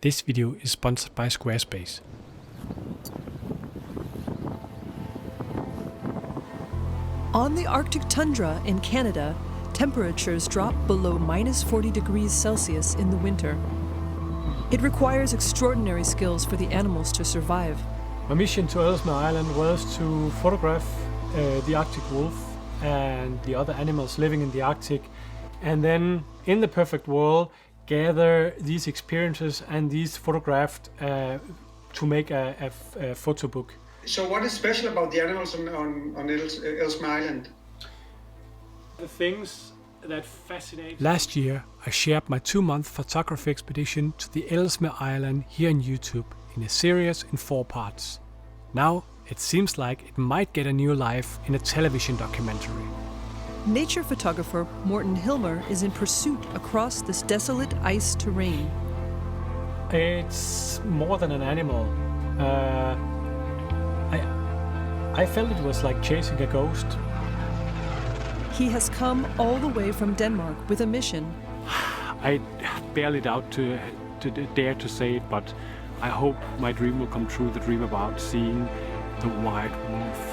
This video is sponsored by Squarespace. On the Arctic tundra in Canada, temperatures drop below -40 degrees Celsius in the winter. It requires extraordinary skills for the animals to survive. My mission to Ellesmere Island was to photograph the Arctic wolf and the other animals living in the Arctic, and then, in the perfect world, gather these experiences and these photographed to make a photo book. So what is special about the animals on Ellesmere Island? The things that fascinate. Last year, I shared my 2-month photography expedition to the Ellesmere Island here on YouTube in a series in 4 parts. Now, it seems like it might get a new life in a television documentary. Nature photographer Morten Hilmer is in pursuit across this desolate ice terrain. It's more than an animal. I felt it was like chasing a ghost. He has come all the way from Denmark with a mission. I barely doubt to dare to say it, but I hope my dream will come true, the dream about seeing the white wolf.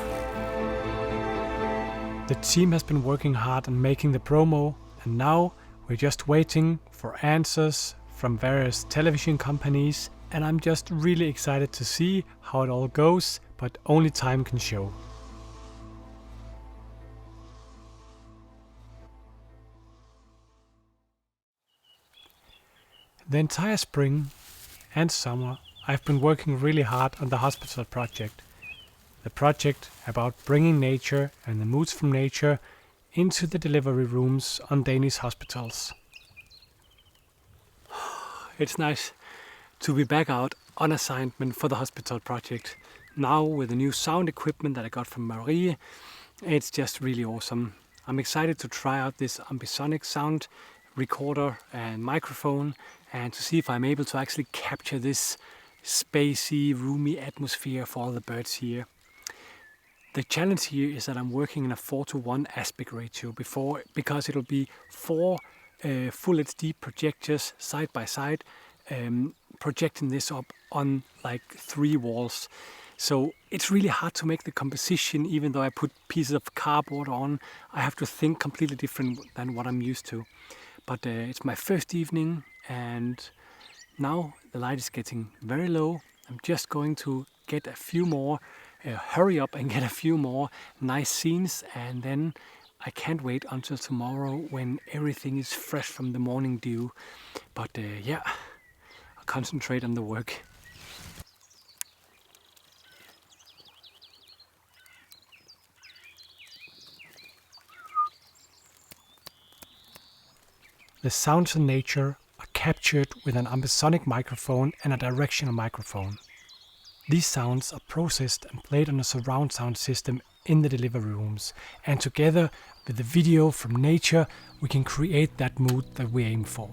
The team has been working hard on making the promo, and now we're just waiting for answers from various television companies, and I'm just really excited to see how it all goes, but only time can show. The entire spring and summer I've been working really hard on the hospital project. The project about bringing nature and the moods from nature into the delivery rooms on Danish hospitals. It's nice to be back out on assignment for the hospital project. Now with the new sound equipment that I got from Marie, it's just really awesome. I'm excited to try out this ambisonic sound recorder and microphone and to see if I'm able to actually capture this spacey, roomy atmosphere for all the birds here. The challenge here is that I'm working in a 4:1 aspect ratio because it'll be 4 full HD projectors side by side, projecting this up on like 3 walls. So it's really hard to make the composition. Even though I put pieces of cardboard on, I have to think completely different than what I'm used to. But it's my first evening, and now the light is getting very low. I'm just going to get a few more, hurry up and get a few more nice scenes, and then I can't wait until tomorrow when everything is fresh from the morning dew. But yeah, I'll concentrate on the work. The sounds of nature are captured with an ambisonic microphone and a directional microphone. These sounds are processed and played on a surround sound system in the delivery rooms, and together with the video from nature we can create that mood that we aim for.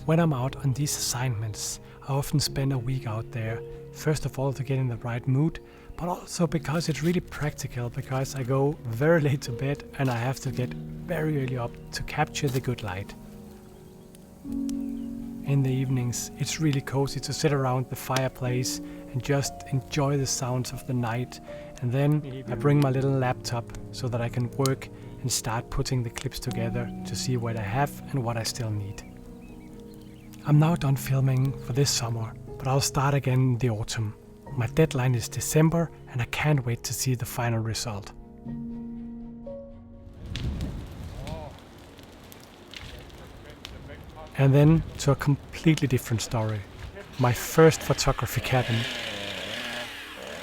When I'm out on these assignments, I often spend a week out there, first of all to get in the right mood, but also because it's really practical, because I go very late to bed and I have to get very early up to capture the good light. In the evenings, it's really cozy to sit around the fireplace and just enjoy the sounds of the night, and then I bring my little laptop so that I can work and start putting the clips together to see what I have and what I still need. I'm now done filming for this summer, but I'll start again in the autumn. My deadline is December, and I can't wait to see the final result. And then to a completely different story. My first photography cabin.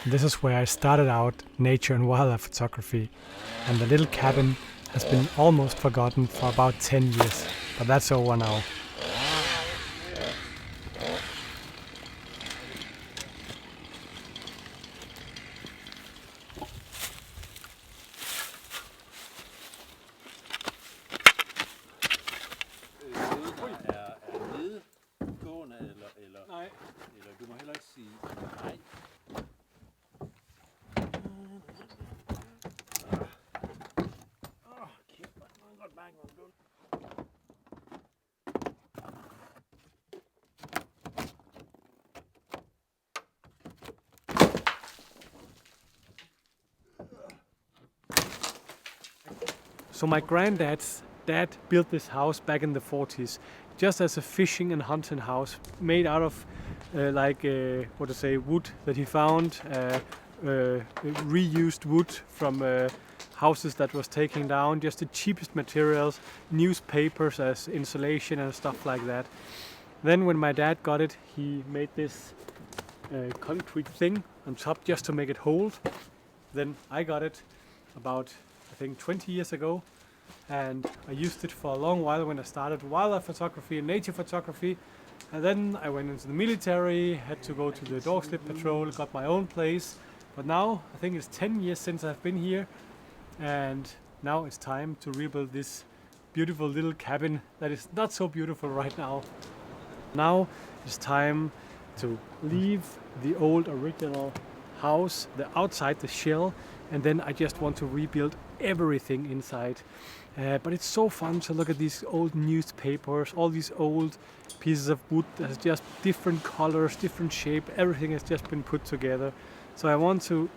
This is where I started out nature and wildlife photography, and the little cabin has been almost forgotten for about 10 years, but that's over now. So my granddad's dad built this house back in the 40s, just as a fishing and hunting house, made out of wood that he found, reused wood from houses that was taken down, just the cheapest materials, newspapers as insulation and stuff like that. Then when my dad got it, he made this concrete thing on top just to make it hold. Then I got it about, I think, 20 years ago, and I used it for a long while when I started wildlife photography and nature photography. And then I went into the military, had to go to the dog sled patrol, got my own place. But now, I think it's 10 years since I've been here, and now it's time to rebuild this beautiful little cabin that is not so beautiful right now. Now it's time to leave the old original house, the outside, the shell, and then I just want to rebuild everything inside. But it's so fun to look at these old newspapers, all these old pieces of wood that has just different colors, different shape, everything has just been put together. So I want to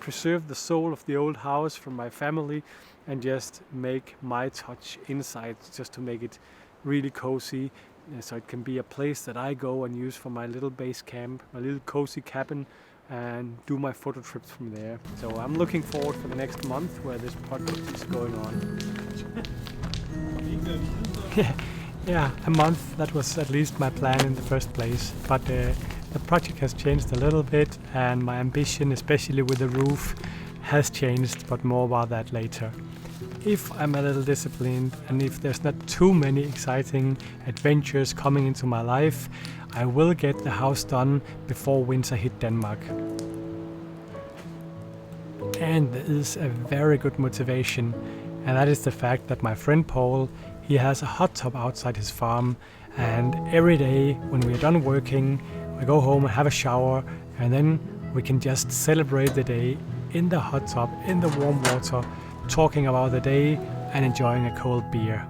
preserve the soul of the old house from my family and just make my touch inside, just to make it really cozy, so it can be a place that I go and use for my little base camp, my little cozy cabin, and do my photo trips from there. So I'm looking forward for the next month where this project is going on. Yeah, a month, that was at least my plan in the first place. But the project has changed a little bit, and my ambition, especially with the roof, has changed, but more about that later. If I'm a little disciplined and if there's not too many exciting adventures coming into my life, I will get the house done before winter hit Denmark. And there is a very good motivation, and that is the fact that my friend Paul, he has a hot tub outside his farm, and every day when we are done working, we go home and have a shower, and then we can just celebrate the day in the hot tub, in the warm water, talking about the day and enjoying a cold beer.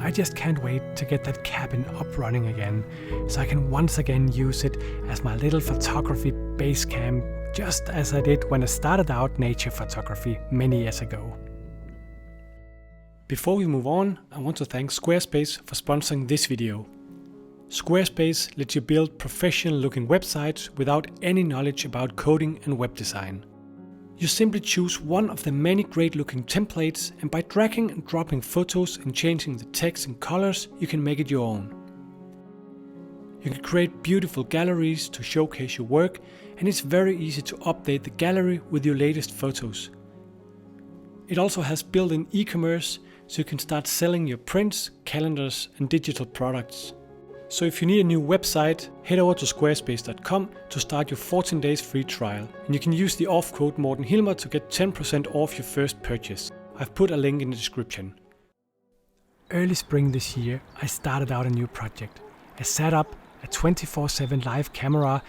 I just can't wait to get that cabin up running again, so I can once again use it as my little photography base camp, just as I did when I started out nature photography many years ago. Before we move on, I want to thank Squarespace for sponsoring this video. Squarespace lets you build professional looking websites without any knowledge about coding and web design. You simply choose one of the many great looking templates, and by dragging and dropping photos and changing the text and colors, you can make it your own. You can create beautiful galleries to showcase your work, and it's very easy to update the gallery with your latest photos. It also has built-in e-commerce, so you can start selling your prints, calendars and digital products. So if you need a new website, head over to squarespace.com to start your 14 days free trial. And you can use the off code Morten Hilmer to get 10% off your first purchase. I've put a link in the description. Early spring this year, I started out a new project. I set up a 24/7 live camera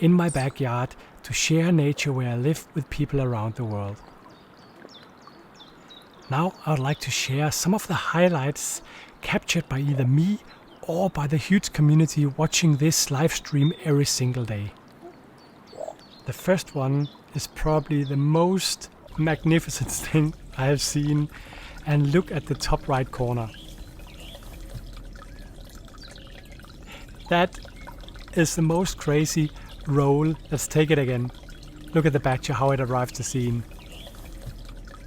in my backyard to share nature where I live with people around the world. Now I would like to share some of the highlights captured by either me or by the huge community watching this live stream every single day. The first one is probably the most magnificent thing I have seen, and look at the top right corner. That is the most crazy roll. Let's take it again. Look at the badger, how it arrived the scene.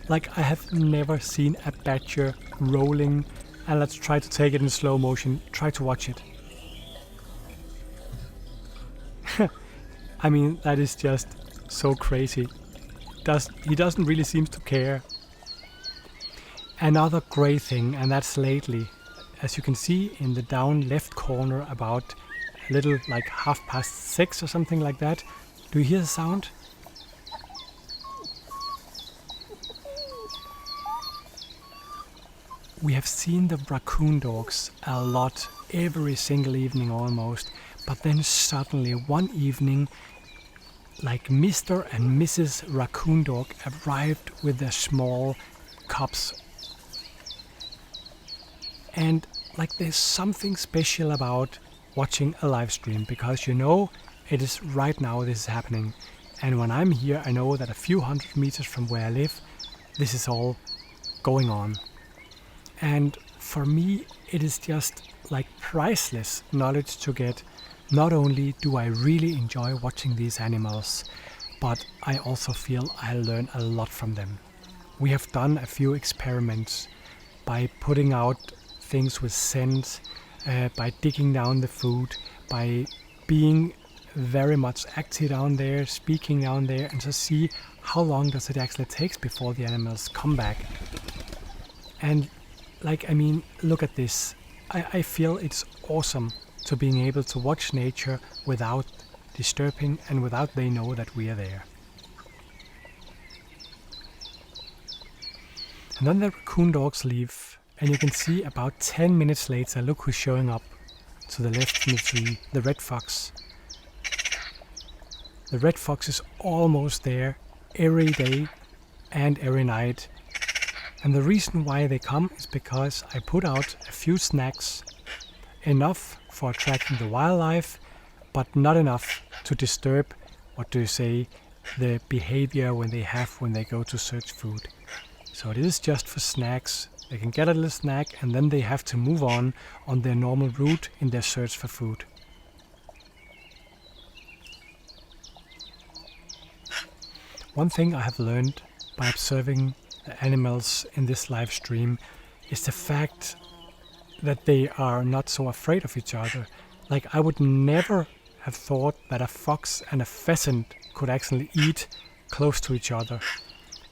Like, I have never seen a badger rolling, and let's try to take it in slow motion. Try to watch it. I mean, that is just so crazy. He doesn't really seem to care. Another great thing, and that's lately. As you can see in the down left corner, about a little like 6:30 or something like that. Do you hear the sound? We have seen the raccoon dogs a lot, every single evening almost, but then suddenly one evening, like Mr. and Mrs. Raccoon Dog arrived with their small cubs. And like there's something special about watching a live stream, because you know it is right now this is happening. And when I'm here, I know that a few hundred meters from where I live, this is all going on. And for me, it is just like priceless knowledge to get. Not only do I really enjoy watching these animals, but I also feel I learn a lot from them. We have done a few experiments by putting out things with scent, by digging down the food, by being very much active down there, speaking down there, and to see how long does it actually take before the animals come back. And like, I mean, look at this. I feel it's awesome to being able to watch nature without disturbing and without they know that we are there. And then the raccoon dogs leave, and you can see about 10 minutes later, look who's showing up to the left from the tree, the red fox. The red fox is almost there every day and every night. And the reason why they come is because I put out a few snacks, enough for attracting the wildlife, but not enough to disturb, the behavior when they go to search food. So it is just for snacks. They can get a little snack and then they have to move on their normal route in their search for food. One thing I have learned by observing the animals in this live stream is the fact that they are not so afraid of each other. Like, I would never have thought that a fox and a pheasant could actually eat close to each other.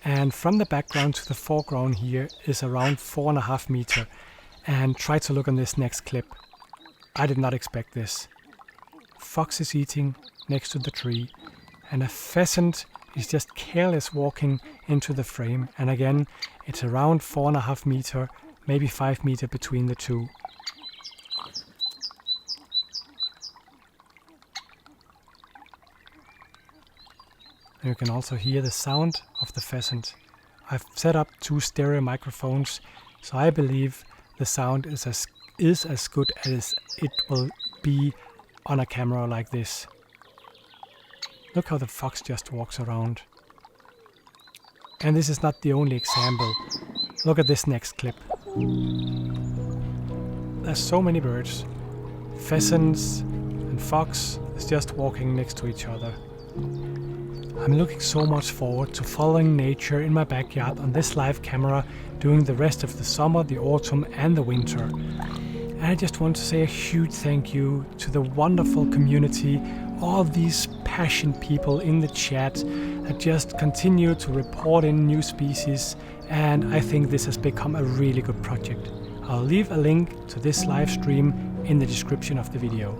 And from the background to the foreground here is around 4.5 meters. And try to look on this next clip. I did not expect this. Fox is eating next to the tree, and a pheasant is just careless walking into the frame. And again, it's around 4.5 meters, maybe 5 meters between the two. And you can also hear the sound of the pheasant. I've set up 2 stereo microphones, so I believe the sound is as good as it will be on a camera like this. Look how the fox just walks around. And this is not the only example. Look at this next clip. There's so many birds. Pheasants and fox is just walking next to each other. I'm looking so much forward to following nature in my backyard on this live camera during the rest of the summer, the autumn and the winter. And I just want to say a huge thank you to the wonderful community, all these passionate people in the chat that just continue to report in new species, and I think this has become a really good project. I'll leave a link to this live stream in the description of the video.